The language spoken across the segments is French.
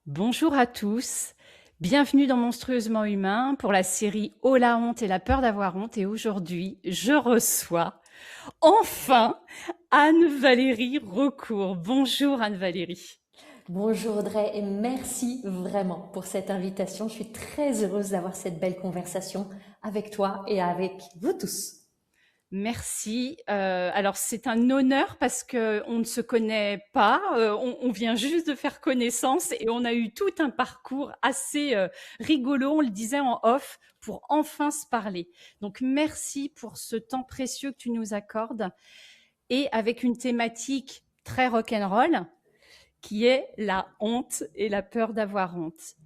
Bonjour à tous, bienvenue dans Monstrueusement Humain pour la série Oh la honte et la peur d'avoir honte. Et aujourd'hui, je reçois enfin Anne-Valérie Raucourt. Bonjour Anne-Valérie. Bonjour Audrey et merci vraiment pour cette invitation. Je suis très heureuse d'avoir cette belle conversation avec toi et avec vous tous. Merci. Alors c'est un honneur parce que on ne se connaît pas, on vient juste de faire connaissance et on a eu tout un parcours assez rigolo, on le disait en off, pour enfin se parler. Donc merci pour ce temps précieux que tu nous accordes et avec une thématique très rock'n'roll qui est la honte et la peur d'avoir honte.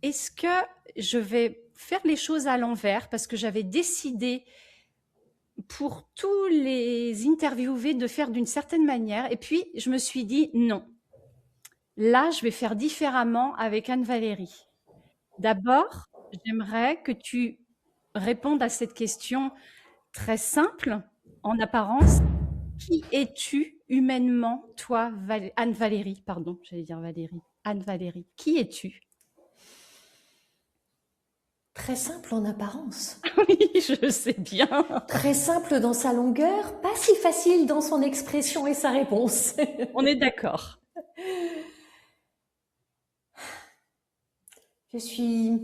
Est-ce que je vais faire les choses à l'envers parce que j'avais décidé pour tous les interviewés de faire d'une certaine manière. Et puis, je me suis dit, non, là, je vais faire différemment avec Anne-Valérie. D'abord, j'aimerais que tu répondes à cette question très simple, en apparence. Qui es-tu humainement, toi, Anne-Valérie, pardon, j'allais dire Valérie. Anne-Valérie, qui es-tu? Très simple en apparence, Oui, je sais bien. très simple dans sa longueur, pas si facile dans son expression et sa réponse. On est d'accord. Je suis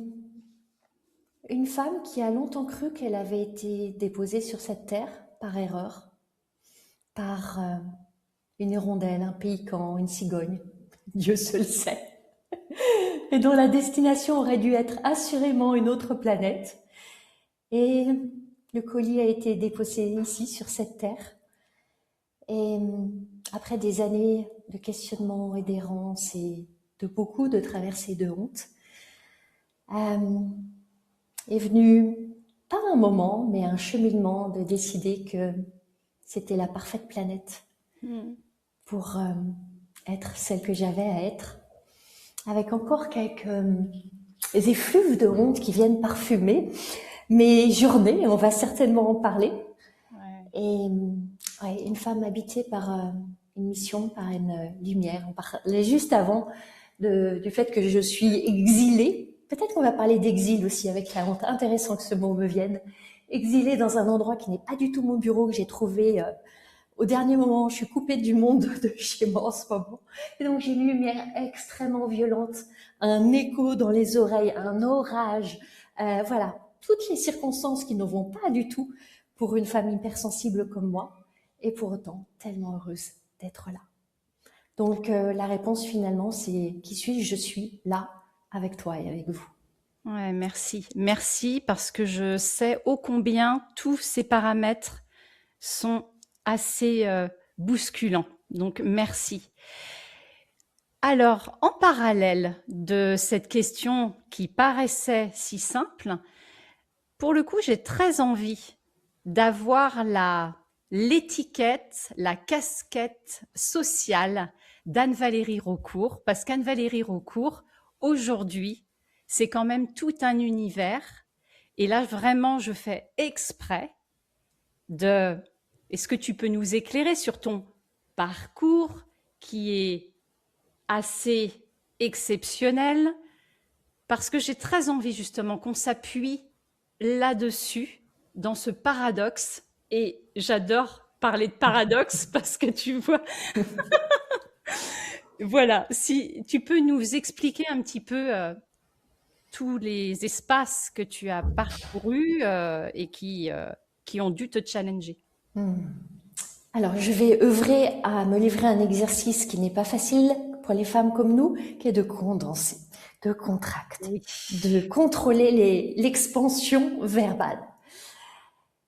une femme qui a longtemps cru qu'elle avait été déposée sur cette terre par erreur, par une hirondelle, un pélican, une cigogne. Dieu seul sait. Et dont la destination aurait dû être assurément une autre planète. Et le colis a été déposé ici, sur cette terre. Et après des années de questionnement et d'errance et de beaucoup de traversées de honte, est venu, pas un moment, mais un cheminement de décider que c'était la parfaite planète Hmm. pour être celle que j'avais à être, avec encore quelques effluves de honte qui viennent parfumer mes journées, on va certainement en parler. Ouais. Et ouais, une femme habitée par une mission, par une lumière. On parlait juste avant du fait que je suis exilée. Peut-être qu'on va parler d'exil aussi avec la honte. Intéressant que ce mot me vienne. Exilée dans un endroit qui n'est pas du tout mon bureau, que j'ai trouvé au dernier moment. Je suis coupée du monde de chez moi en ce moment. Et donc j'ai une lumière extrêmement violente, un écho dans les oreilles, un orage. Voilà, toutes les circonstances qui ne vont pas du tout pour une femme hypersensible comme moi, et pour autant tellement heureuse d'être là. Donc la réponse finalement, c'est qui suis-je? Je suis là avec toi et avec vous. Ouais, merci. Merci parce que je sais ô combien tous ces paramètres sont assez bousculants. Donc, merci. Alors, en parallèle de cette question qui paraissait si simple, pour le coup, j'ai très envie d'avoir l'étiquette, la casquette sociale d'Anne-Valérie Raucourt, parce qu'Anne-Valérie Raucourt, aujourd'hui, c'est quand même tout un univers. Et là, vraiment, je fais exprès de... Est-ce que tu peux nous éclairer sur ton parcours qui est assez exceptionnel? Parce que j'ai très envie justement qu'on s'appuie là-dessus, dans ce paradoxe. Et j'adore parler de paradoxe parce que tu vois, voilà, si tu peux nous expliquer un petit peu tous les espaces que tu as parcourus et qui ont dû te challenger. Alors je vais œuvrer à me livrer un exercice qui n'est pas facile pour les femmes comme nous, qui est de condenser, de contracter, Oui. de contrôler l'expansion verbale.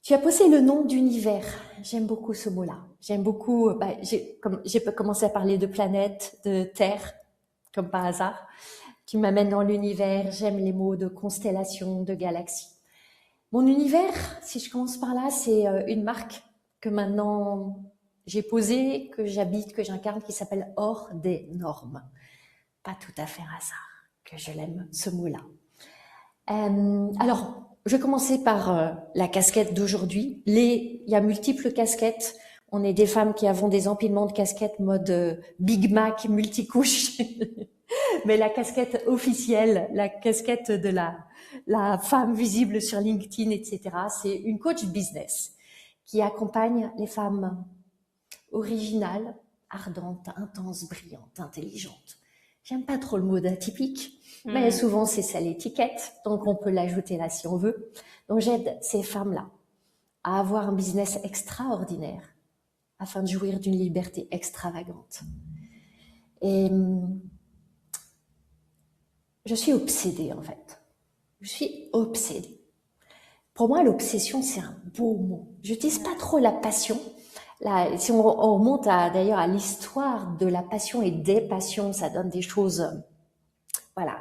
Tu as posé le nom d'univers. J'aime beaucoup ce mot-là. J'aime beaucoup. J'ai commencé à parler de planète, de terre, comme par hasard. Tu m'amènes dans l'univers. J'aime les mots de constellation, de galaxie. Mon univers, si je commence par là, c'est une marque que maintenant j'ai posée, que j'habite, que j'incarne, qui s'appelle Hors des normes. Pas tout à fait un hasard que je l'aime, ce mot-là. Alors, je vais commencer par la casquette d'aujourd'hui. Il y a multiples casquettes. On est des femmes qui avons des empilements de casquettes mode Big Mac multicouche. Mais la casquette officielle, la casquette de la femme visible sur LinkedIn, etc., c'est une coach business qui accompagne les femmes originales, ardentes, intenses, brillantes, intelligentes. J'aime pas trop le mot d'atypique, mais souvent c'est ça l'étiquette, donc on peut l'ajouter là si on veut. Donc j'aide ces femmes-là à avoir un business extraordinaire afin de jouir d'une liberté extravagante. Et je suis obsédée en fait. Je suis obsédée. Pour moi, l'obsession, c'est un beau mot. Je n'utilise pas trop la passion. Là, si on remonte d'ailleurs à l'histoire de la passion et des passions, ça donne des choses, voilà,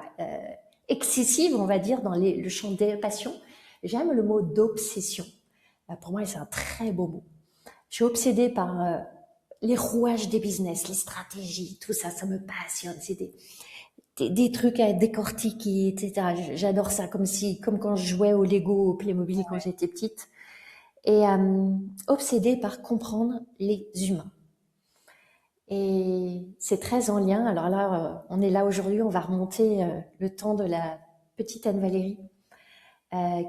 excessives, on va dire, dans le champ des passions. J'aime le mot d'obsession. Pour moi, c'est un très beau mot. Je suis obsédée par les rouages des business, les stratégies, tout ça, ça me passionne. C'est des trucs à décortiquer, etc. J'adore ça, comme quand je jouais au Lego, au Playmobil quand j'étais petite. Et obsédée par comprendre les humains. Et c'est très en lien. Alors là, on est là aujourd'hui, on va remonter le temps de la petite Anne-Valérie,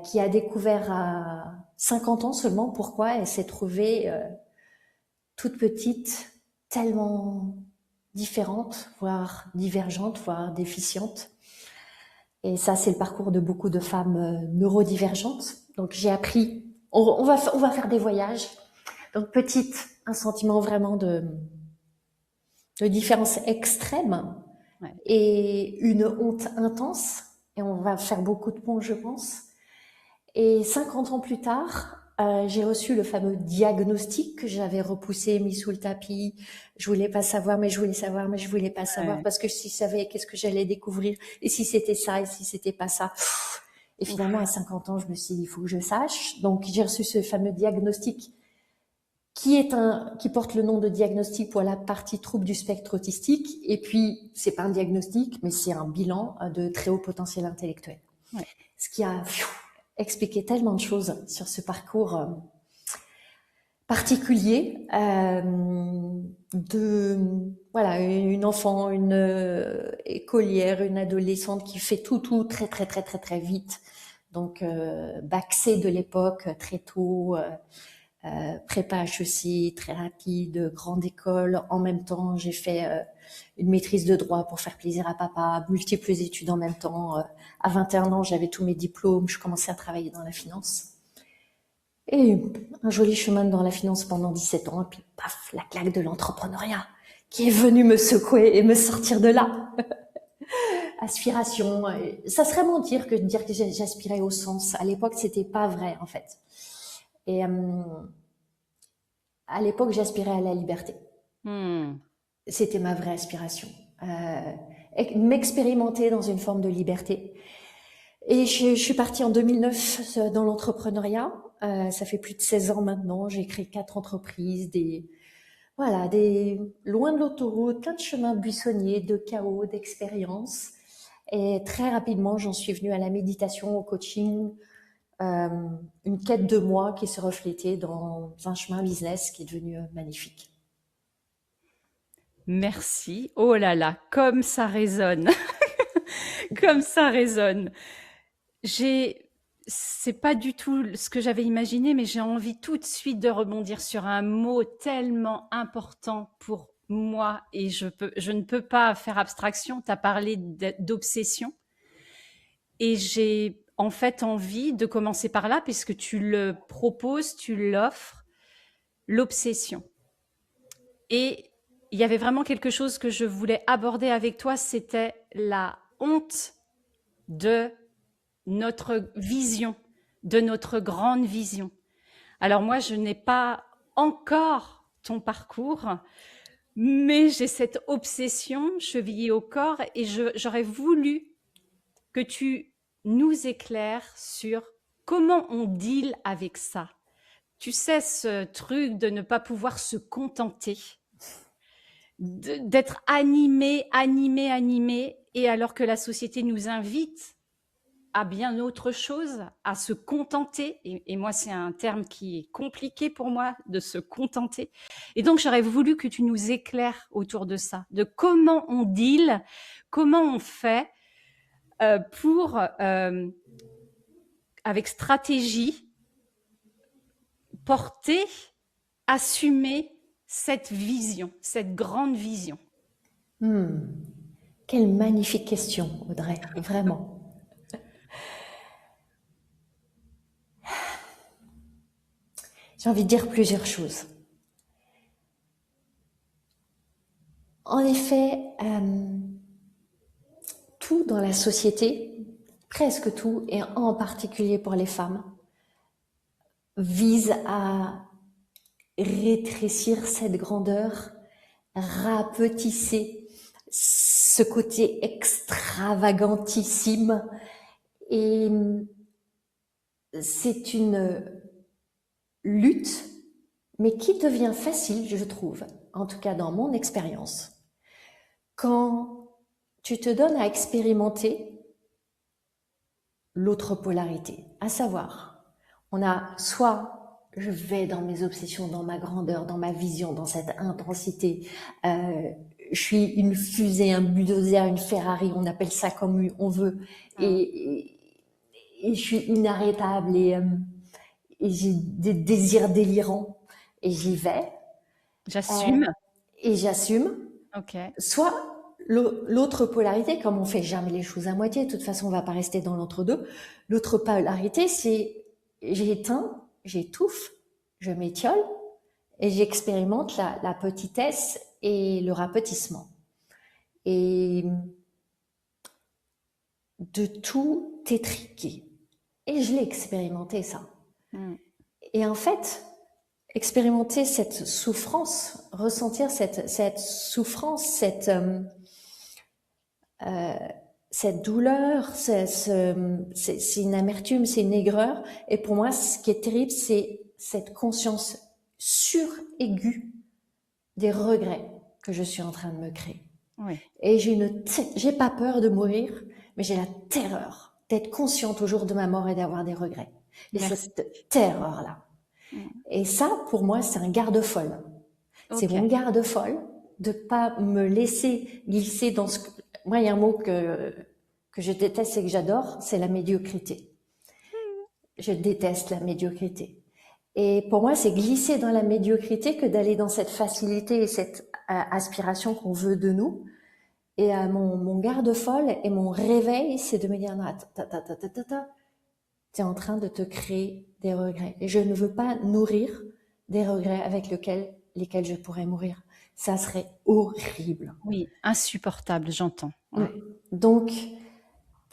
qui a découvert à 50 ans seulement pourquoi elle s'est trouvée toute petite, tellement différente, voire divergente, voire déficiente. Et ça, c'est le parcours de beaucoup de femmes neurodivergentes. Donc j'ai appris, on va faire des voyages. Donc petite, un sentiment vraiment de différence extrême et une honte intense. Et on va faire beaucoup de ponts, je pense. Et 50 ans plus tard, j'ai reçu le fameux diagnostic que j'avais repoussé, mis sous le tapis. Je voulais pas savoir, mais je voulais savoir, mais je voulais pas savoir parce que si je savais, qu'est-ce que j'allais découvrir? Et si c'était ça, et si c'était pas ça? Et finalement, à 50 ans, je me suis dit, il faut que je sache. Donc, j'ai reçu ce fameux diagnostic qui porte le nom de diagnostic pour la partie trouble du spectre autistique. Et puis, c'est pas un diagnostic, mais c'est un bilan de très haut potentiel intellectuel. Ouais. Ce qui a expliqué tellement de choses sur ce parcours particulier de voilà une enfant, une écolière, une adolescente qui fait tout très très très très très vite. Donc bac C de l'époque très tôt. Prépa HEC, très rapide, grande école. En même temps, j'ai fait une maîtrise de droit pour faire plaisir à papa, multiples études en même temps. À 21 ans, j'avais tous mes diplômes, je commençais à travailler dans la finance. Et un joli chemin dans la finance pendant 17 ans, et puis paf, la claque de l'entrepreneuriat qui est venue me secouer et me sortir de là. Aspiration, ça serait mentir que de dire que j'aspirais au sens. À l'époque, c'était pas vrai en fait. Et à l'époque, j'aspirais à la liberté. C'était ma vraie aspiration. M'expérimenter dans une forme de liberté. Et je suis partie en 2009 dans l'entrepreneuriat. Ça fait plus de 16 ans maintenant. J'ai créé 4 entreprises, loin de l'autoroute, plein de chemins buissonniers, de chaos, d'expériences. Et très rapidement, j'en suis venue à la méditation, au coaching, une quête de moi qui se reflétait dans un chemin business qui est devenu magnifique. Merci. Oh là là, comme ça résonne. Comme ça résonne. C'est pas du tout ce que j'avais imaginé, mais j'ai envie tout de suite de rebondir sur un mot tellement important pour moi et je ne peux pas faire abstraction. Tu as parlé d'obsession et j'ai en fait envie de commencer par là puisque tu le proposes, tu l'offres, l'obsession. Et il y avait vraiment quelque chose que je voulais aborder avec toi, c'était la honte de notre vision, de notre grande vision. Alors moi, je n'ai pas encore ton parcours, mais j'ai cette obsession chevillée au corps et j'aurais voulu que tu nous éclaires sur comment on deal avec ça. Tu sais, ce truc de ne pas pouvoir se contenter, d'être animé, et alors que la société nous invite à bien autre chose, à se contenter. Et moi, c'est un terme qui est compliqué pour moi, de se contenter. Et donc, j'aurais voulu que tu nous éclaires autour de ça, de comment on deal, comment on fait pour, avec stratégie, porter, assumer cette vision, cette grande vision. Quelle magnifique question, Audrey, vraiment. J'ai envie de dire plusieurs choses. En effet, tout dans la société, presque tout, et en particulier pour les femmes, vise à rétrécir cette grandeur, rapetisser ce côté extravagantissime. Et c'est une lutte, mais qui devient facile, je trouve, en tout cas dans mon expérience, quand tu te donnes à expérimenter l'autre polarité, à savoir, on a soit je vais dans mes obsessions, dans ma grandeur, dans ma vision, dans cette intensité, je suis une fusée, un bulldozer, une Ferrari, on appelle ça comme on veut, et je suis inarrêtable et j'ai des désirs délirants et j'y vais. J'assume. Et j'assume. Ok. Soit l'autre polarité, comme on fait jamais les choses à moitié, de toute façon on va pas rester dans l'entre-deux. L'autre polarité, c'est j'éteins, j'étouffe, je m'étiole et j'expérimente la petitesse et le rapetissement. Et de tout étriquer. Et je l'ai expérimenté, ça. Et en fait, expérimenter cette souffrance, ressentir cette souffrance, cette douleur, c'est une amertume, c'est une aigreur. Et pour moi, ce qui est terrible, c'est cette conscience sur-aiguë des regrets que je suis en train de me créer. Oui. Et j'ai pas peur de mourir, mais j'ai la terreur d'être consciente au jour de ma mort et d'avoir des regrets. Et cette terreur-là. Et ça, pour moi, c'est un garde-folle. Okay. C'est mon garde-folle de pas me laisser glisser dans ce que... Moi, il y a un mot que je déteste et que j'adore, c'est la médiocrité. Je déteste la médiocrité. Et pour moi, c'est glisser dans la médiocrité que d'aller dans cette facilité et cette aspiration qu'on veut de nous. Et mon garde-folle et mon réveil, c'est de me dire, non, t'es en train de te créer des regrets. Et je ne veux pas nourrir des regrets avec lesquels je pourrais mourir. Ça serait horrible. Oui, insupportable, j'entends. Ouais. Donc,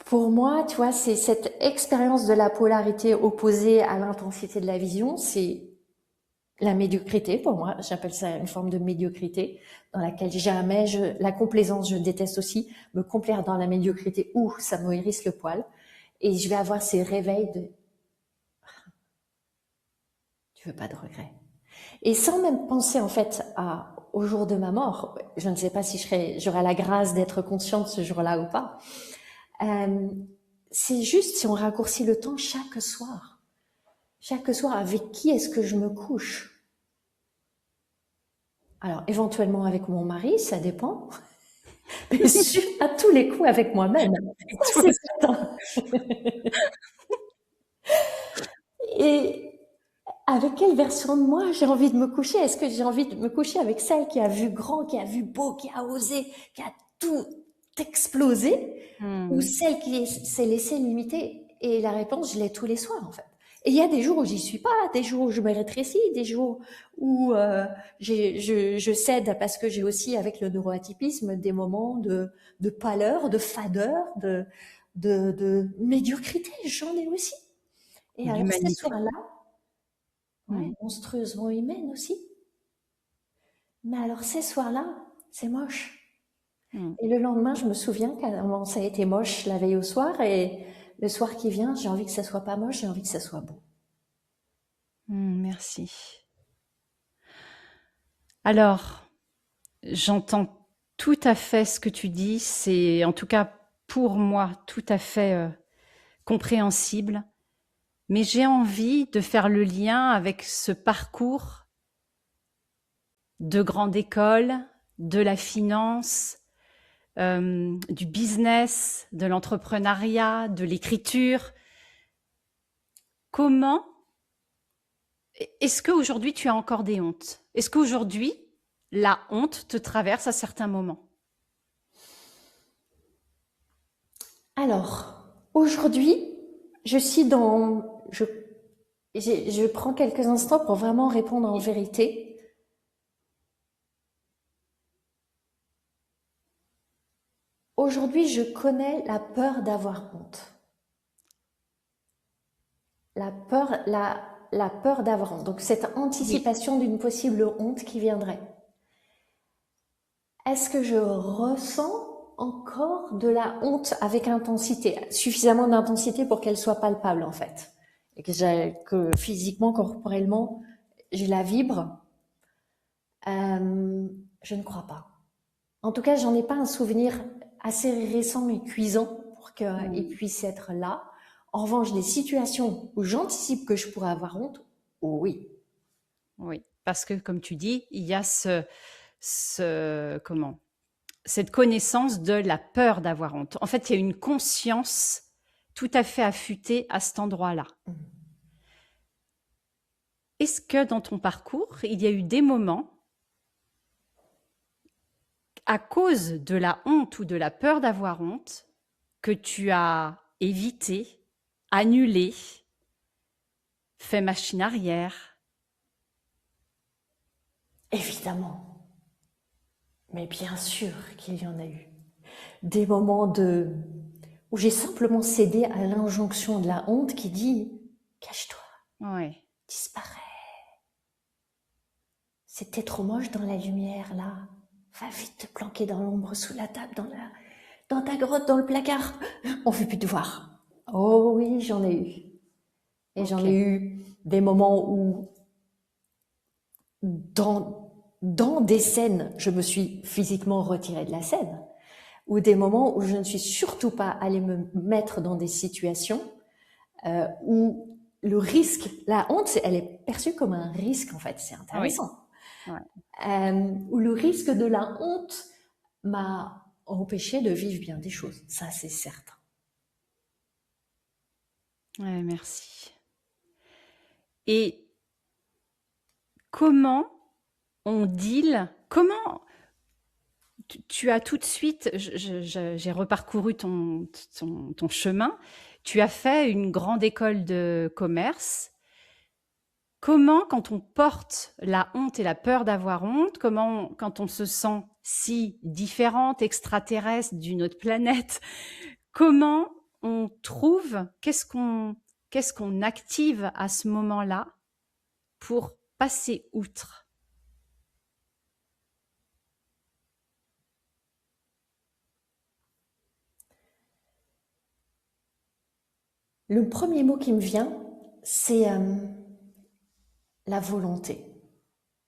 pour moi, tu vois, c'est cette expérience de la polarité opposée à l'intensité de la vision, c'est la médiocrité, pour moi. J'appelle ça une forme de médiocrité dans laquelle jamais la complaisance, je déteste aussi, me complaire dans la médiocrité où ça me hérisse le poil. Et je vais avoir ces réveils de tu veux pas de regrets. Et sans même penser en fait au jour de ma mort, je ne sais pas si j'aurai la grâce d'être consciente ce jour-là ou pas. C'est juste si on raccourcit le temps chaque soir. Chaque soir, avec qui est-ce que je me couche? Alors, éventuellement avec mon mari, ça dépend. Mais à tous les coups avec moi-même. C'est certain. Et avec quelle version de moi j'ai envie de me coucher? Est-ce que j'ai envie de me coucher avec celle qui a vu grand, qui a vu beau, qui a osé, qui a tout explosé, ou celle qui s'est laissée limiter? Et la réponse, je l'ai tous les soirs en fait. Et il y a des jours où j'y suis pas, des jours où je me rétrécis, des jours où je cède parce que j'ai aussi avec le neuroatypisme des moments de pâleur, de fadeur, de médiocrité. J'en ai aussi. Et alors ces soirs-là, monstrueusement humaine aussi. Mais alors ces soirs-là, c'est moche. Et le lendemain, je me souviens comment ça a été moche la veille au soir, et le soir qui vient, j'ai envie que ça soit pas moche, j'ai envie que ça soit beau. Merci. Alors, j'entends tout à fait ce que tu dis. C'est en tout cas pour moi tout à fait compréhensible, mais j'ai envie de faire le lien avec ce parcours de grande école, de la finance, du business, de l'entrepreneuriat, de l'écriture. Comment est-ce qu'aujourd'hui tu as encore des hontes? Est-ce qu'aujourd'hui la honte te traverse à certains moments? Alors, aujourd'hui, je suis dans... je prends quelques instants pour vraiment répondre en vérité. Aujourd'hui, je connais la peur d'avoir honte. La peur d'avoir honte. Donc, cette Oui, anticipation d'une possible honte qui viendrait. Est-ce que je ressens encore de la honte avec intensité, suffisamment d'intensité pour qu'elle soit palpable en fait, et que physiquement, corporellement, je la vibre? Je ne crois pas. En tout cas, j'en ai pas un souvenir assez récent et cuisant pour qu'il puisse être là. En revanche, des situations où j'anticipe que je pourrais avoir honte, oh oui. oui, parce que comme tu dis, il y a cette connaissance de la peur d'avoir honte. En fait, il y a une conscience tout à fait affûtée à cet endroit-là. Est-ce que dans ton parcours, il y a eu des moments, à cause de la honte ou de la peur d'avoir honte, que tu as évité, annulé, fait machine arrière? Évidemment. Mais bien sûr qu'il y en a eu. Des moments où j'ai simplement cédé à l'injonction de la honte qui dit « Cache-toi, Oui, disparais. C'était trop moche dans la lumière, là. Va vite te planquer dans l'ombre, sous la table, dans ta grotte, dans le placard. On ne veut plus te voir. » Oh oui, j'en ai eu. Et j'en ai ok. eu des moments où, dans des scènes, je me suis physiquement retirée de la scène, ou des moments où je ne suis surtout pas allée me mettre dans des situations où le risque, la honte, elle est perçue comme un risque en fait, c'est Oui, intéressant. ouais. Où le risque de la honte m'a empêché de vivre bien des choses, ça c'est certain. Ouais, merci. Et comment on deal, comment tu as tout de suite, j'ai reparcouru ton chemin, tu as fait une grande école de commerce. Comment, quand on porte la honte et la peur d'avoir honte, comment, quand on se sent si différente, extraterrestre d'une autre planète, comment on trouve, qu'est-ce qu'on active à ce moment-là pour passer outre? Le premier mot qui me vient, c'est la volonté,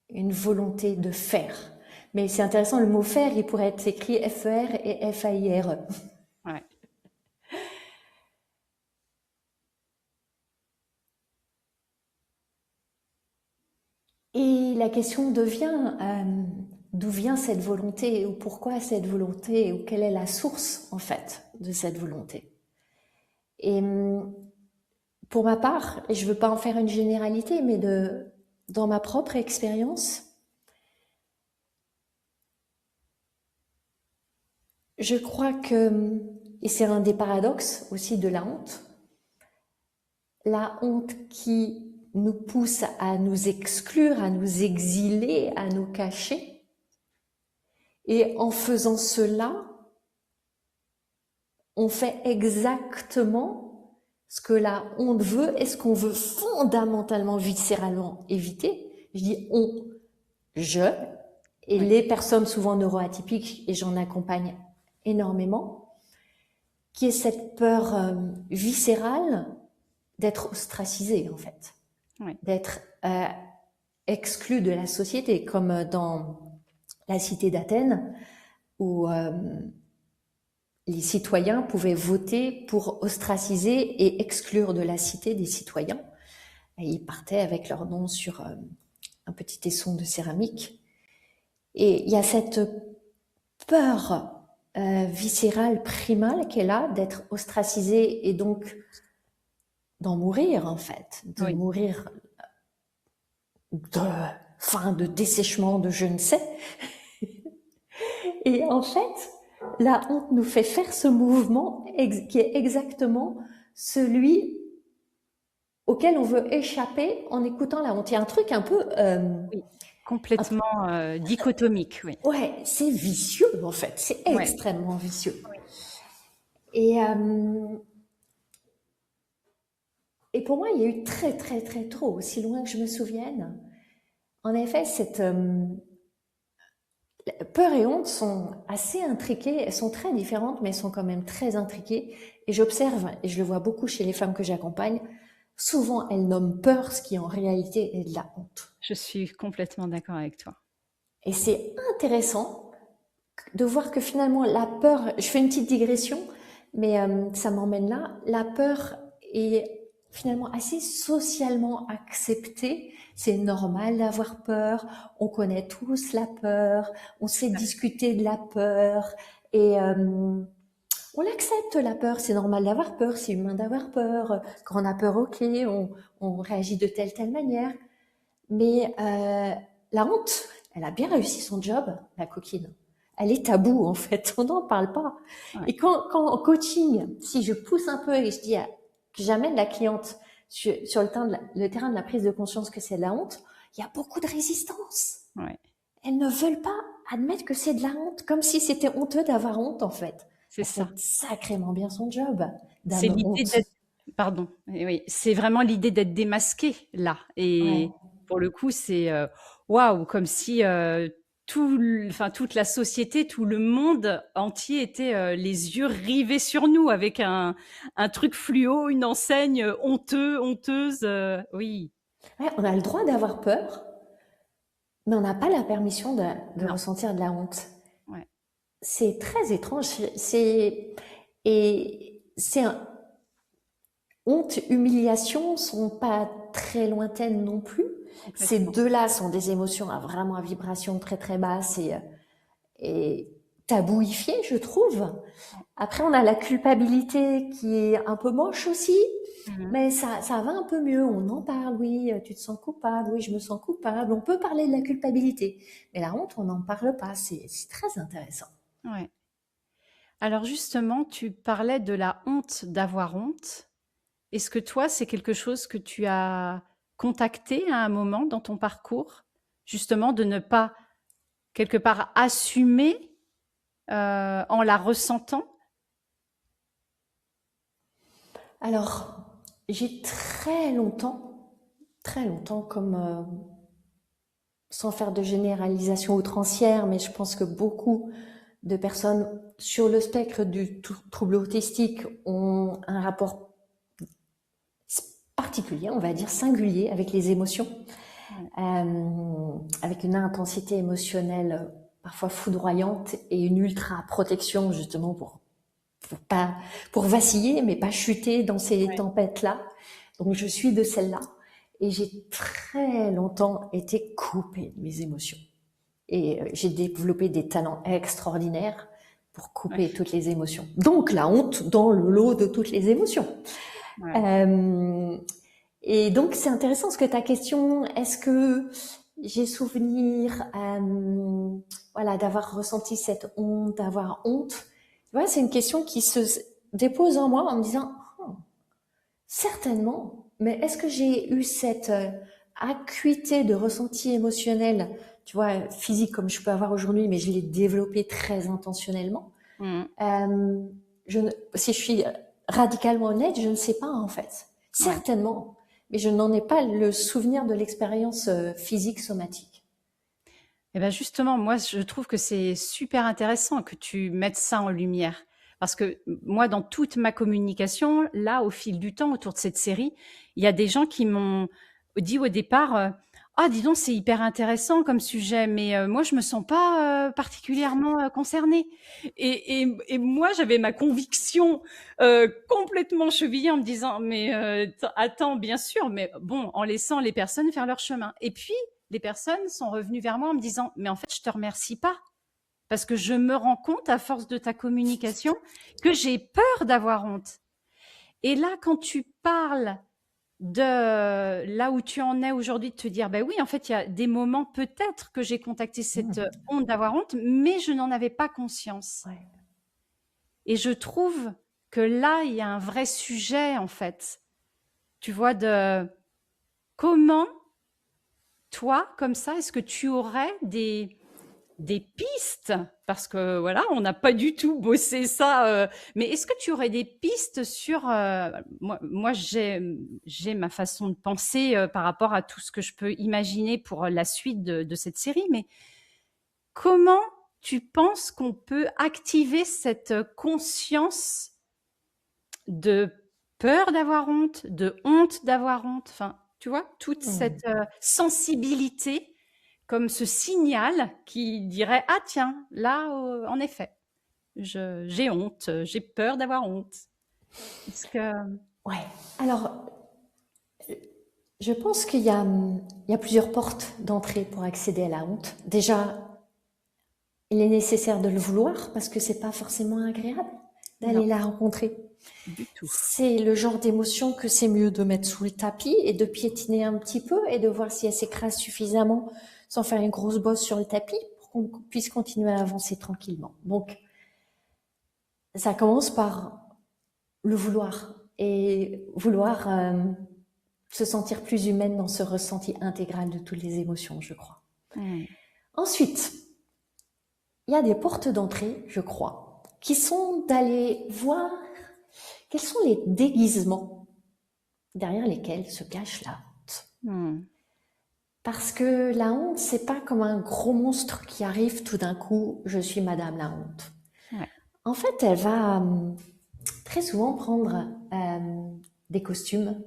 une volonté de faire. Mais c'est intéressant, le mot faire, il pourrait être écrit F-E-R et F-A-I-R-E. Ouais. Et la question devient, d'où vient cette volonté, ou pourquoi cette volonté, ou quelle est la source, en fait, de cette volonté. Et pour ma part, et je ne veux pas en faire une généralité, mais dans ma propre expérience, je crois que, et c'est un des paradoxes aussi de la honte qui nous pousse à nous exclure, à nous exiler, à nous cacher. Et en faisant cela, on fait exactement ce que la honte veut et ce qu'on veut fondamentalement, viscéralement éviter. Je dis on, je, et Oui. les personnes souvent neuroatypiques, et j'en accompagne énormément, qui est cette peur viscérale d'être ostracisé en fait, Oui. d'être exclu de la société, comme dans la cité d'Athènes, où les citoyens pouvaient voter pour ostraciser et exclure de la cité des citoyens. Et ils partaient avec leur nom sur un petit tesson de céramique. Et il y a cette peur viscérale, primale qui est là, d'être ostracisé et donc d'en mourir en fait, de Oui, mourir de faim, de dessèchement, de je ne sais. Et en fait, la honte nous fait faire ce mouvement qui est exactement celui auquel on veut échapper en écoutant la honte. Il y a un truc un peu... oui, complètement dichotomique, oui. ouais, c'est vicieux en fait, c'est Ouais, extrêmement vicieux. oui, Et, euh, et pour moi, il y a eu très très très trop, aussi loin que je me souvienne. En effet, cette peur et honte sont assez intriquées, elles sont très différentes, mais elles sont quand même très intriquées. Et j'observe, et je le vois beaucoup chez les femmes que j'accompagne, souvent elles nomment peur ce qui en réalité est de la honte. je suis complètement d'accord avec toi. Et c'est intéressant de voir que finalement la peur, je fais une petite digression, mais ça m'emmène là, la peur est finalement assez socialement acceptée. C'est normal d'avoir peur, on connaît tous la peur, on sait discuter de la peur et on l'accepte la peur, c'est normal d'avoir peur, c'est humain d'avoir peur. Quand on a peur, ok, on réagit de telle manière. Mais la honte, elle a bien réussi son job, la coquine. Elle est taboue en fait, on n'en parle pas. Ouais, Et quand en coaching, si je pousse un peu et je dis que j'amène la cliente sur le terrain de la prise de conscience que c'est de la honte, il y a beaucoup de résistance. ouais, Elles ne veulent pas admettre que c'est de la honte, comme si c'était honteux d'avoir honte en fait. c'est Elle fait ça. sacrément bien son job, C'est dame l'idée honte. d'être, pardon, oui, c'est vraiment l'idée d'être démasqué là. Ouais. Et pour le coup, c'est waouh, comme si enfin toute la société, tout le monde entier était les yeux rivés sur nous avec un truc fluo, une enseigne honteuse. Oui, Ouais, on a le droit d'avoir peur, mais on n'a pas la permission de non, ressentir de la honte. ouais, C'est très étrange. Et c'est honte, humiliation sont pas très lointaines non plus. Ces complètement. deux-là sont des émotions vraiment à vibration très très basse et tabouifiées, je trouve. Ouais. Après, on a la culpabilité qui est un peu moche aussi, Mhm. mais ça va un peu mieux. On en parle, oui, tu te sens coupable, oui, je me sens coupable. On peut parler de la culpabilité, mais la honte, on n'en parle pas. C'est très intéressant. Ouais. Alors justement, tu parlais de la honte d'avoir honte. Est-ce que toi, c'est quelque chose que tu as contacté à un moment dans ton parcours? Justement, de ne pas, quelque part, assumer, en la ressentant? Alors, j'ai très longtemps, comme sans faire de généralisation outrancière, mais je pense que beaucoup de personnes sur le spectre du trouble autistique ont un rapport particulier, on va dire singulier, avec les émotions, Ouais, avec une intensité émotionnelle parfois foudroyante et une ultra protection justement pas pour vaciller, mais pas chuter dans ces ouais, tempêtes-là. Donc je suis de celle-là. Et j'ai très longtemps été coupée de mes émotions. Et j'ai développé des talents extraordinaires pour ouais, couper toutes les émotions. Donc la honte dans le lot de toutes les émotions. ouais. Euh, et donc c'est intéressant ce que ta question, est-ce que j'ai souvenir voilà, d'avoir ressenti cette honte, d'avoir honte. Tu vois, c'est une question qui se dépose en moi en me disant, oh, certainement, mais est-ce que j'ai eu cette acuité de ressenti émotionnel, tu vois, physique comme je peux avoir aujourd'hui, mais je l'ai développé très intentionnellement. Mmh. euh, Si je suis radicalement honnête, je ne sais pas en fait. Ouais. Certainement, mais je n'en ai pas le souvenir de l'expérience physique somatique. Et ben justement, moi, je trouve que c'est super intéressant que tu mettes ça en lumière. Parce que moi, dans toute ma communication, là, au fil du temps, autour de cette série, il y a des gens qui m'ont dit au départ, Ah, dis donc, c'est hyper intéressant comme sujet, mais moi, je me sens pas particulièrement concernée. Et moi, j'avais ma conviction complètement chevillée en me disant, mais attends, bien sûr, mais bon, en laissant les personnes faire leur chemin. Et puis, les personnes sont revenues vers moi en me disant, mais en fait, je te remercie pas, parce que je me rends compte, à force de ta communication, que j'ai peur d'avoir honte. Et là, quand tu parles de là où tu en es aujourd'hui, de te dire, ben oui, en fait, il y a des moments peut-être que j'ai contacté cette honte d'avoir honte, mais je n'en avais pas conscience. Ouais. Et je trouve que là, il y a un vrai sujet, en fait. Tu vois, de comment, toi, comme ça, est-ce que tu aurais des pistes, parce que voilà, on n'a pas du tout bossé ça, mais est-ce que tu aurais des pistes sur moi j'ai ma façon de penser par rapport à tout ce que je peux imaginer pour la suite de cette série, mais comment tu penses qu'on peut activer cette conscience de peur d'avoir honte, de honte d'avoir honte, enfin, tu vois, toute cette sensibilité comme ce signal qui dirait ah tiens là en effet j'ai honte, j'ai peur d'avoir honte. Est-ce que Ouais. Alors, je pense il y a plusieurs portes d'entrée pour accéder à la honte. Déjà, il est nécessaire de le vouloir parce que c'est pas forcément agréable non d'aller la rencontrer. du tout. C'est le genre d'émotion que c'est mieux de mettre sous le tapis et de piétiner un petit peu et de voir si elle s'écrase suffisamment sans faire une grosse bosse sur le tapis pour qu'on puisse continuer à avancer tranquillement. Donc, ça commence par le vouloir et vouloir se sentir plus humaine dans ce ressenti intégral de toutes les émotions, je crois. Ensuite, il y a des portes d'entrée, je crois, qui sont d'aller voir quels sont les déguisements derrière lesquels se cache la honte. Parce que la honte, c'est pas comme un gros monstre qui arrive tout d'un coup, je suis madame la honte. Ouais. En fait, elle va très souvent prendre des costumes.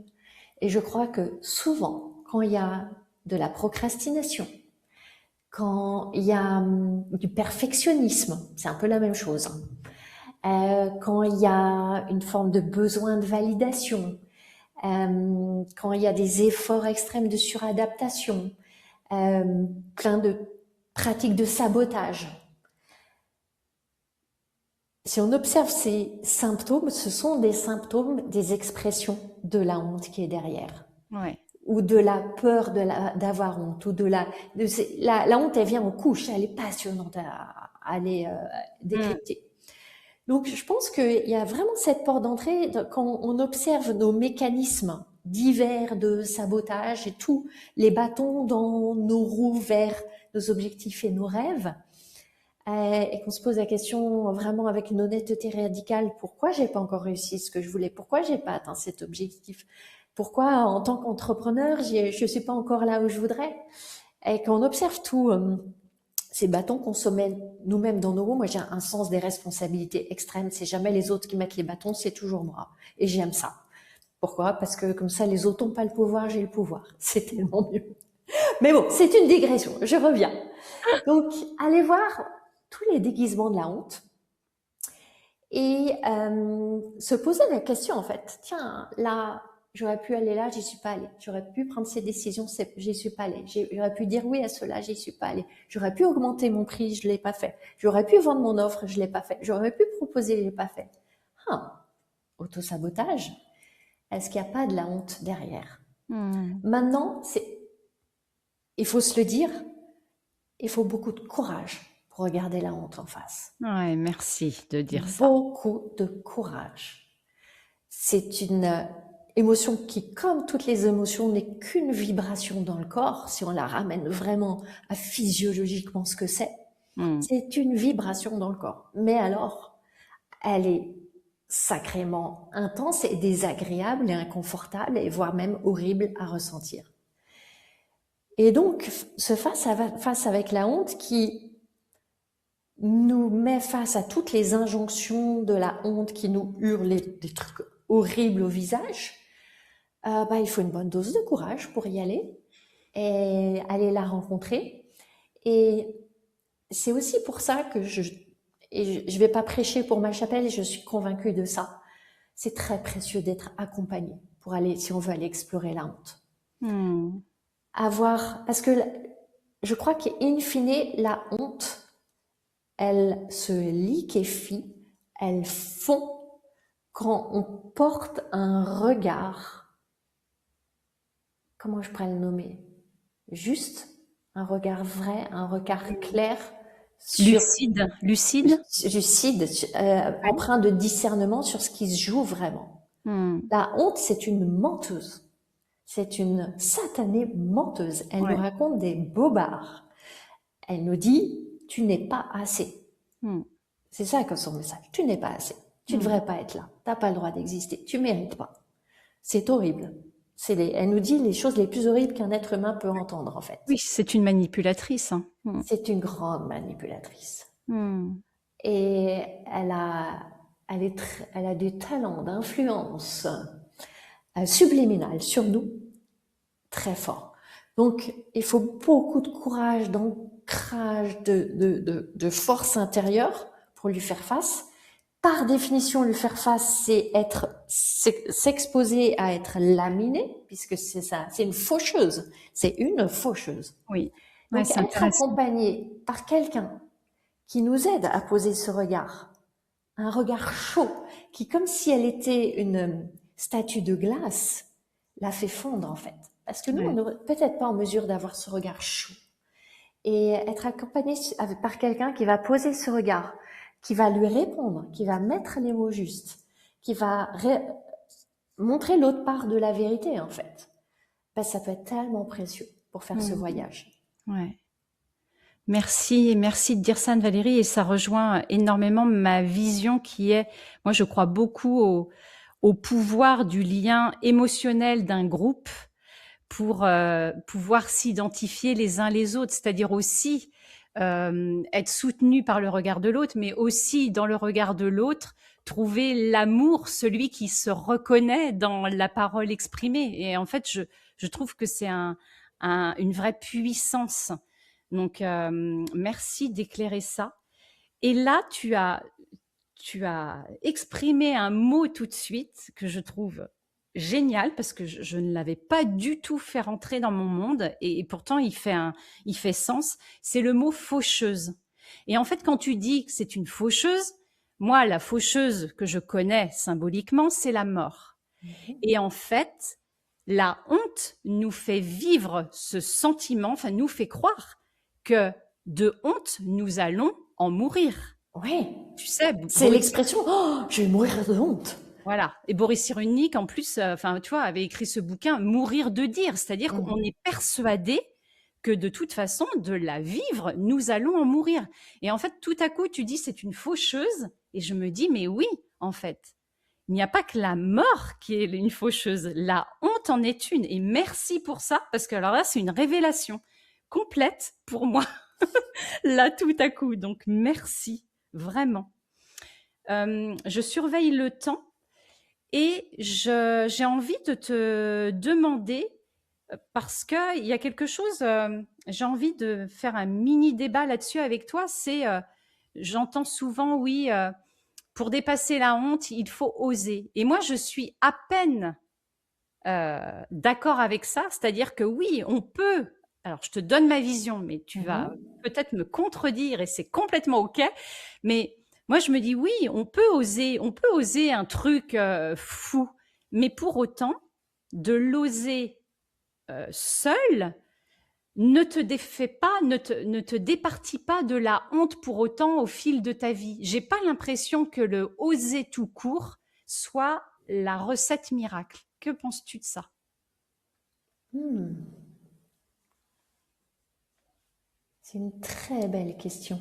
Et je crois que souvent, quand il y a de la procrastination, quand il y a du perfectionnisme, c'est un peu la même chose, quand il y a une forme de besoin de validation, quand il y a des efforts extrêmes de suradaptation, plein de pratiques de sabotage. Si on observe ces symptômes, ce sont des symptômes des expressions de la honte qui est derrière. Ouais. Ou de la peur d'avoir honte, ou la honte, elle vient en couche, elle est passionnante à aller décrypter. Donc, je pense qu'il y a vraiment cette porte d'entrée quand on observe nos mécanismes divers de sabotage et tous les bâtons dans nos roues vers nos objectifs et nos rêves, et qu'on se pose la question vraiment avec une honnêteté radicale, pourquoi j'ai pas encore réussi ce que je voulais, pourquoi j'ai pas atteint cet objectif, pourquoi en tant qu'entrepreneur je suis pas encore là où je voudrais, et qu'on observe tous ces bâtons qu'on se met nous-mêmes dans nos roues. Moi, j'ai un sens des responsabilités extrêmes. C'est jamais les autres qui mettent les bâtons, c'est toujours moi. Et j'aime ça. Pourquoi? Parce que comme ça, les autres n'ont pas le pouvoir, j'ai le pouvoir. C'est tellement mieux. Mais bon, c'est une digression. Je reviens. Donc, allez voir tous les déguisements de la honte et se poser la question, en fait. Tiens, là, j'aurais pu aller là, j'y suis pas allée. J'aurais pu prendre ces décisions, j'y suis pas allée. J'aurais pu dire oui à cela, j'y suis pas allée. J'aurais pu augmenter mon prix, je l'ai pas fait. J'aurais pu vendre mon offre, je l'ai pas fait. J'aurais pu proposer, je l'ai pas fait. Autosabotage. Est-ce qu'il n'y a pas de la honte derrière? Maintenant, il faut se le dire, il faut beaucoup de courage pour regarder la honte en face. Ouais, merci de dire ça. Beaucoup de courage. C'est une émotion qui, comme toutes les émotions, n'est qu'une vibration dans le corps, si on la ramène vraiment à physiologiquement ce que c'est. C'est une vibration dans le corps. Mais alors, elle est sacrément intense et désagréable et inconfortable, et voire même horrible à ressentir. Et donc, ce face avec la honte qui nous met face à toutes les injonctions de la honte qui nous hurlent des trucs horribles au visage, il faut une bonne dose de courage pour y aller. et aller la rencontrer. Et c'est aussi pour ça que je vais pas prêcher pour ma chapelle, je suis convaincue de ça. C'est très précieux d'être accompagné pour aller, si on veut aller explorer la honte. Hmm. Parce que je crois qu'in fine, la honte, elle se liquéfie, elle fond quand on porte un regard, comment je pourrais le nommer? Juste, un regard vrai, un regard clair sur Lucide. lucide, Ouais. empreint de discernement sur ce qui se joue vraiment. Hmm. La honte, c'est une menteuse. C'est une satanée menteuse. Elle nous Ouais. raconte des bobards. Elle nous dit, tu n'es pas assez. Hmm. C'est ça comme son message. Tu n'es pas assez. Tu ne Hmm. devrais pas être là. T'as pas le droit d'exister. Tu mérites pas. C'est horrible. Elle nous dit les choses les plus horribles qu'un être humain peut entendre, en fait. Oui, c'est une manipulatrice. Hein. Hmm. C'est une grande manipulatrice. Hmm. Et elle a des talents d'influence subliminale sur nous très forts. Donc, il faut beaucoup de courage, d'ancrage, de force intérieure pour lui faire face. Par définition, lui faire face, c'est s'exposer à être laminé, puisque c'est ça, c'est une faucheuse. C'est une faucheuse. Oui. Ouais, Donc, c'est être intéressant. accompagné par quelqu'un qui nous aide à poser ce regard, un regard chaud, qui, comme si elle était une statue de glace, la fait fondre, en fait. Parce que nous, on Ouais. n'est peut-être pas en mesure d'avoir ce regard chaud. Et être accompagné par quelqu'un qui va poser ce regard, qui va lui répondre, qui va mettre les mots justes, qui va montrer l'autre part de la vérité, en fait. Ben, ça peut être tellement précieux pour faire ce Hmm. voyage. Ouais. Merci de dire ça, Anne-Valérie, et ça rejoint énormément ma vision qui est, moi je crois beaucoup au pouvoir du lien émotionnel d'un groupe pour pouvoir s'identifier les uns les autres, c'est-à-dire aussi être soutenu par le regard de l'autre, mais aussi dans le regard de l'autre, trouver l'amour, celui qui se reconnaît dans la parole exprimée. Et en fait, je trouve que c'est une vraie puissance. Donc, merci d'éclairer ça. Et là, tu as exprimé un mot tout de suite que je trouve génial parce que je ne l'avais pas du tout fait rentrer dans mon monde et pourtant il fait sens. C'est le mot faucheuse. Et en fait, quand tu dis que c'est une faucheuse, moi, la faucheuse que je connais symboliquement, c'est la mort. Et en fait, la honte nous fait vivre ce sentiment, enfin, nous fait croire que de honte, nous allons en mourir. Oui, Tu sais, c'est l'expression « Oh, je vais mourir de honte ». Voilà. Et Boris Cyrulnik, en plus, enfin, tu vois, avait écrit ce bouquin Mourir de dire, c'est-à-dire qu'on est persuadé que de toute façon, de la vivre, nous allons en mourir. Et en fait, tout à coup, tu dis c'est une faucheuse, et je me dis mais oui, en fait, il n'y a pas que la mort qui est une faucheuse, la honte en est une. Et merci pour ça, parce que alors là, c'est une révélation complète pour moi, là, tout à coup. Donc, merci, vraiment. Je surveille le temps. Et j'ai envie de te demander, parce qu'il y a quelque chose, j'ai envie de faire un mini débat là-dessus avec toi, c'est, j'entends souvent, oui, pour dépasser la honte, il faut oser. Et moi, je suis à peine d'accord avec ça, c'est-à-dire que oui, on peut, alors je te donne ma vision, mais tu vas peut-être me contredire et c'est complètement OK, mais moi, je me dis oui, on peut oser un truc fou, mais pour autant, de l'oser seul ne te défait pas, ne te départit pas de la honte pour autant au fil de ta vie. J'ai pas l'impression que le oser tout court soit la recette miracle. Que penses-tu de ça? C'est une très belle question.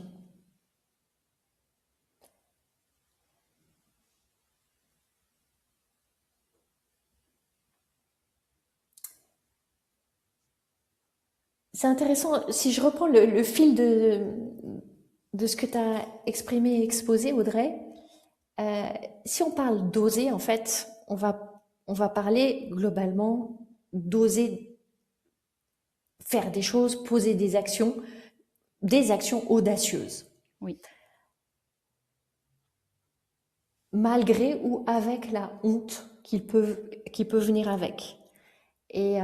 C'est intéressant, si je reprends le fil de ce que tu as exprimé et exposé, Audrey, si on parle d'oser, en fait, on va parler globalement d'oser faire des choses, poser des actions audacieuses. Oui. Malgré ou avec la honte qui peut venir avec. Et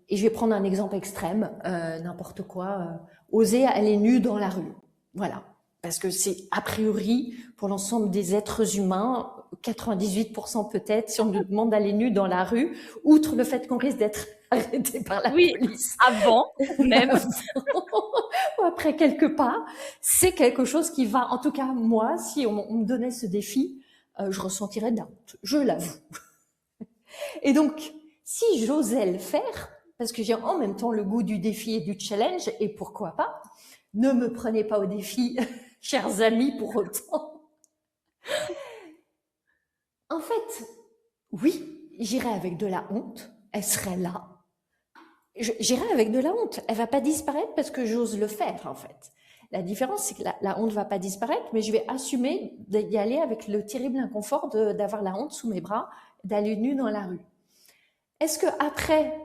je vais prendre un exemple extrême, n'importe quoi, oser aller nu dans la rue. Voilà. Parce que c'est a priori, pour l'ensemble des êtres humains, 98% peut-être, si on nous demande d'aller nu dans la rue, outre le fait qu'on risque d'être arrêté par la police. Avant même. Ou après quelques pas, c'est quelque chose qui va, en tout cas moi, si on me donnait ce défi, je ressentirais de la honte, je l'avoue. Et donc, si j'osais le faire, parce que j'ai en même temps le goût du défi et du challenge, et pourquoi pas, ne me prenez pas au défi, chers amis, pour autant. En fait, oui, j'irai avec de la honte, elle serait là. J'irai avec de la honte, elle va pas disparaître parce que j'ose le faire, en fait. La différence, c'est que la honte va pas disparaître, mais je vais assumer d'y aller avec le terrible inconfort d'avoir la honte sous mes bras, d'aller nu dans la rue. Est-ce que après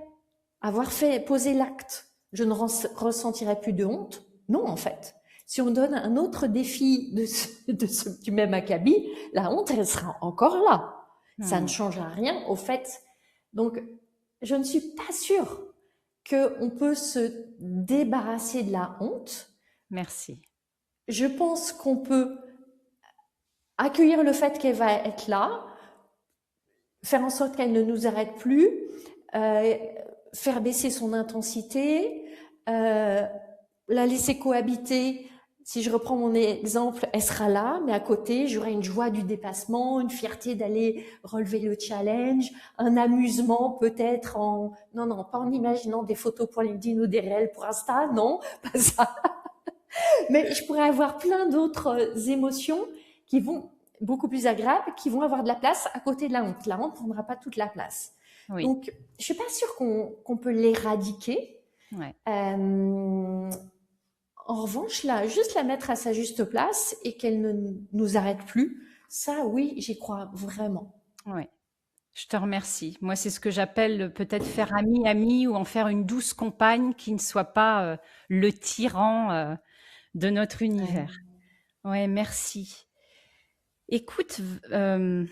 avoir posé l'acte, je ne ressentirai plus de honte? Non, en fait. Si on donne un autre défi du même acabit, la honte, elle sera encore là. Ça ne changera rien au fait. Donc, je ne suis pas sûre qu'on peut se débarrasser de la honte. Merci. Je pense qu'on peut accueillir le fait qu'elle va être là, faire en sorte qu'elle ne nous arrête plus, faire baisser son intensité, la laisser cohabiter. Si je reprends mon exemple, elle sera là, mais à côté, j'aurai une joie du dépassement, une fierté d'aller relever le challenge, un amusement peut-être non, pas en imaginant des photos pour LinkedIn ou des réels pour Insta, non, pas ça. Mais je pourrais avoir plein d'autres émotions qui vont beaucoup plus agréables, qui vont avoir de la place à côté de la honte. La honte ne prendra pas toute la place. Oui. Donc, je suis pas sûre qu'on peut l'éradiquer. Ouais. En revanche, là, juste la mettre à sa juste place et qu'elle ne nous arrête plus, ça, oui, j'y crois vraiment. Ouais. Je te remercie. Moi, c'est ce que j'appelle peut-être faire ami-ami ou en faire une douce compagne qui ne soit pas le tyran de notre univers. Ouais, merci. Écoute, il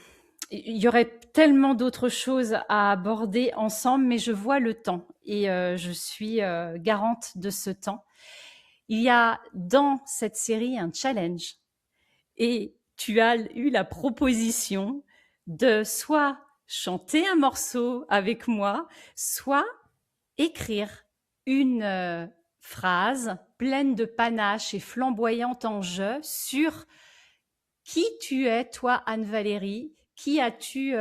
y aurait tellement d'autres choses à aborder ensemble, mais je vois le temps et je suis garante de ce temps. Il y a dans cette série un challenge et tu as eu la proposition de soit chanter un morceau avec moi, soit écrire une phrase pleine de panache et flamboyante en jeu sur qui tu es, toi, Anne-Valérie, qui as-tu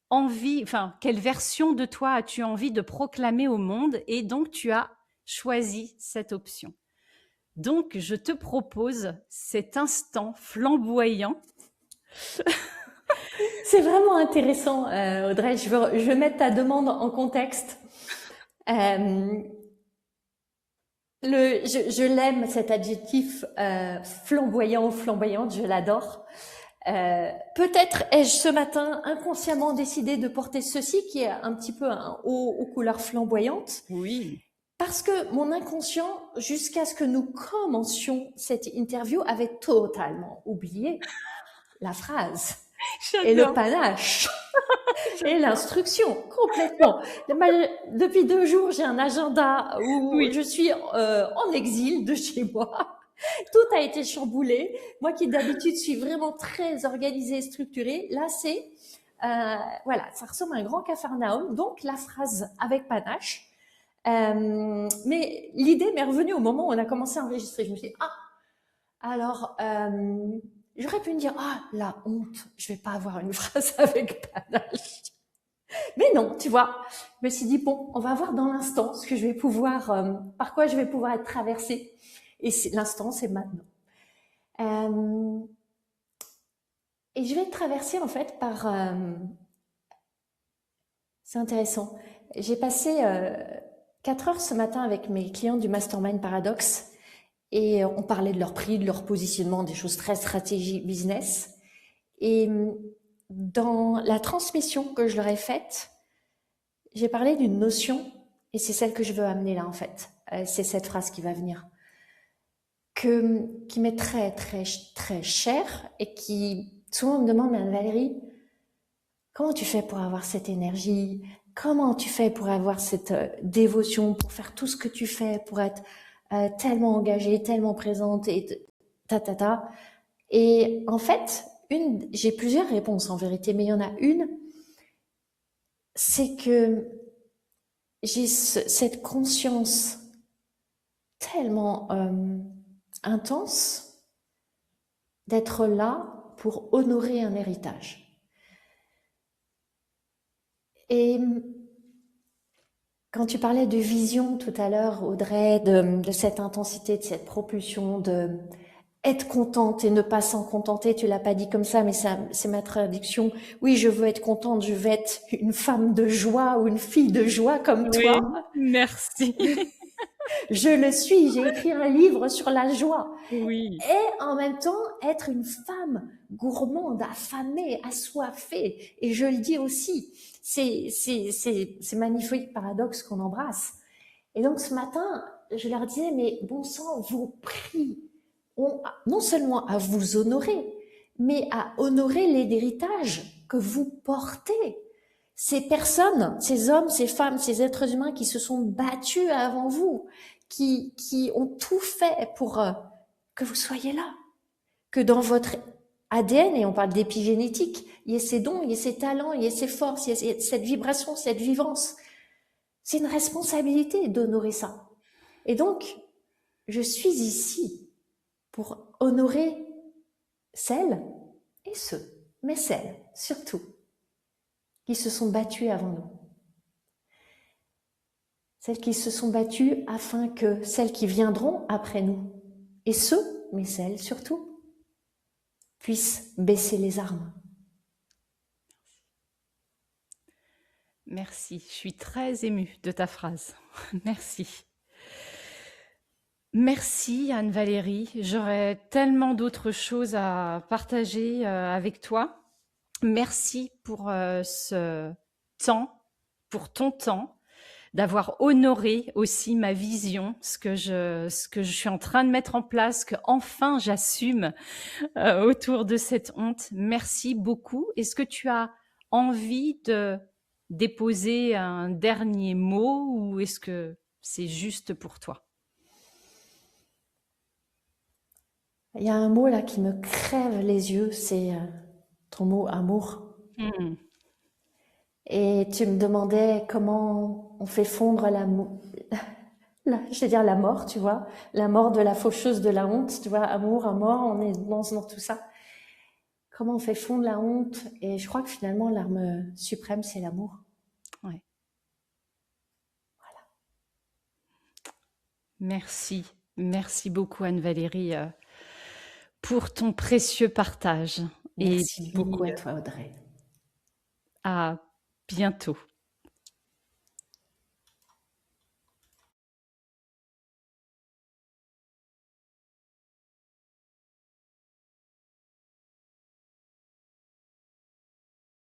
envie, enfin, quelle version de toi as-tu envie de proclamer au monde? Et donc, tu as choisi cette option. Donc, je te propose cet instant flamboyant. C'est vraiment intéressant, Audrey. Je veux mettre ta demande en contexte. Je l'aime, cet adjectif flamboyant ou flamboyante, je l'adore. Peut-être ai-je ce matin inconsciemment décidé de porter ceci qui est un petit peu un haut aux couleurs flamboyantes. Oui. Parce que mon inconscient, jusqu'à ce que nous commencions cette interview, avait totalement oublié la phrase et le panache et l'instruction, complètement. Depuis 2 jours, j'ai un agenda où je suis en exil de chez moi. Tout a été chamboulé. Moi qui d'habitude suis vraiment très organisée et structurée, là c'est, voilà, ça ressemble à un grand capharnaüm. Donc la phrase avec panache. Mais l'idée m'est revenue au moment où on a commencé à enregistrer. Je me suis dit, alors, j'aurais pu me dire, la honte, je vais pas avoir une phrase avec panache. Mais non, tu vois, je me suis dit, bon, on va voir dans l'instant ce que je vais pouvoir, par quoi je vais pouvoir être traversée. Et l'instant, c'est maintenant. Et je vais être traversée, en fait, par... c'est intéressant. J'ai passé 4 heures ce matin avec mes clients du Mastermind Paradox et on parlait de leur prix, de leur positionnement, des choses très stratégiques business. Et dans la transmission que je leur ai faite, j'ai parlé d'une notion et c'est celle que je veux amener là en fait. C'est cette phrase qui va venir, qui m'est très très très chère et qui souvent on me demande, mais Anne-Valérie, comment tu fais pour avoir cette énergie? Comment tu fais pour avoir cette dévotion, pour faire tout ce que tu fais, pour être tellement engagée, tellement présente et ta ta ta. Et en fait, j'ai plusieurs réponses en vérité, mais il y en a une, c'est que j'ai cette conscience tellement intense d'être là pour honorer un héritage. Et quand tu parlais de vision tout à l'heure, Audrey, de cette intensité, de cette propulsion, de être contente et ne pas s'en contenter, tu l'as pas dit comme ça, mais ça, c'est ma traduction. Oui, je veux être contente, je veux être une femme de joie ou une fille de joie comme Oui, toi. merci. Je le suis, j'ai écrit un livre sur la joie. Oui, Et en même temps, être une femme gourmande, affamée, assoiffée. Et je le dis aussi, c'est magnifique paradoxe qu'on embrasse. Et donc ce matin, je leur disais, mais bon sang, vos prix ont non seulement à vous honorer, mais à honorer l'héritage que vous portez. Ces personnes, ces hommes, ces femmes, ces êtres humains qui se sont battus avant vous, qui ont tout fait pour que vous soyez là, que dans votre ADN, et on parle d'épigénétique, il y ait ces dons, il y ait ces talents, il y ait ces forces, il y ait cette vibration, cette vivance. C'est une responsabilité d'honorer ça. Et donc, je suis ici pour honorer celles et ceux, mais celles surtout, qui se sont battues avant nous. Celles qui se sont battues afin que celles qui viendront après nous, et ceux, mais celles surtout, puissent baisser les armes. merci. Je suis très émue de ta phrase. Merci. Merci Anne-Valérie. J'aurais tellement d'autres choses à partager avec toi. Merci pour ce temps, pour ton temps, d'avoir honoré aussi ma vision, ce que je suis en train de mettre en place, que enfin j'assume autour de cette honte. Merci beaucoup. Est-ce que tu as envie de déposer un dernier mot ou est-ce que c'est juste pour toi? Il y a un mot là qui me crève les yeux, c'est ton mot amour. Mmh. Et tu me demandais comment on fait fondre je vais dire la mort, tu vois, la mort de la faucheuse de la honte, tu vois, amour, mort, on est dans tout ça. Comment on fait fondre la honte? Et je crois que finalement, l'arme suprême, c'est l'amour. Ouais. Merci. Merci beaucoup Anne-Valérie pour ton précieux partage. Merci Et beaucoup puis, à toi, Audrey. à bientôt.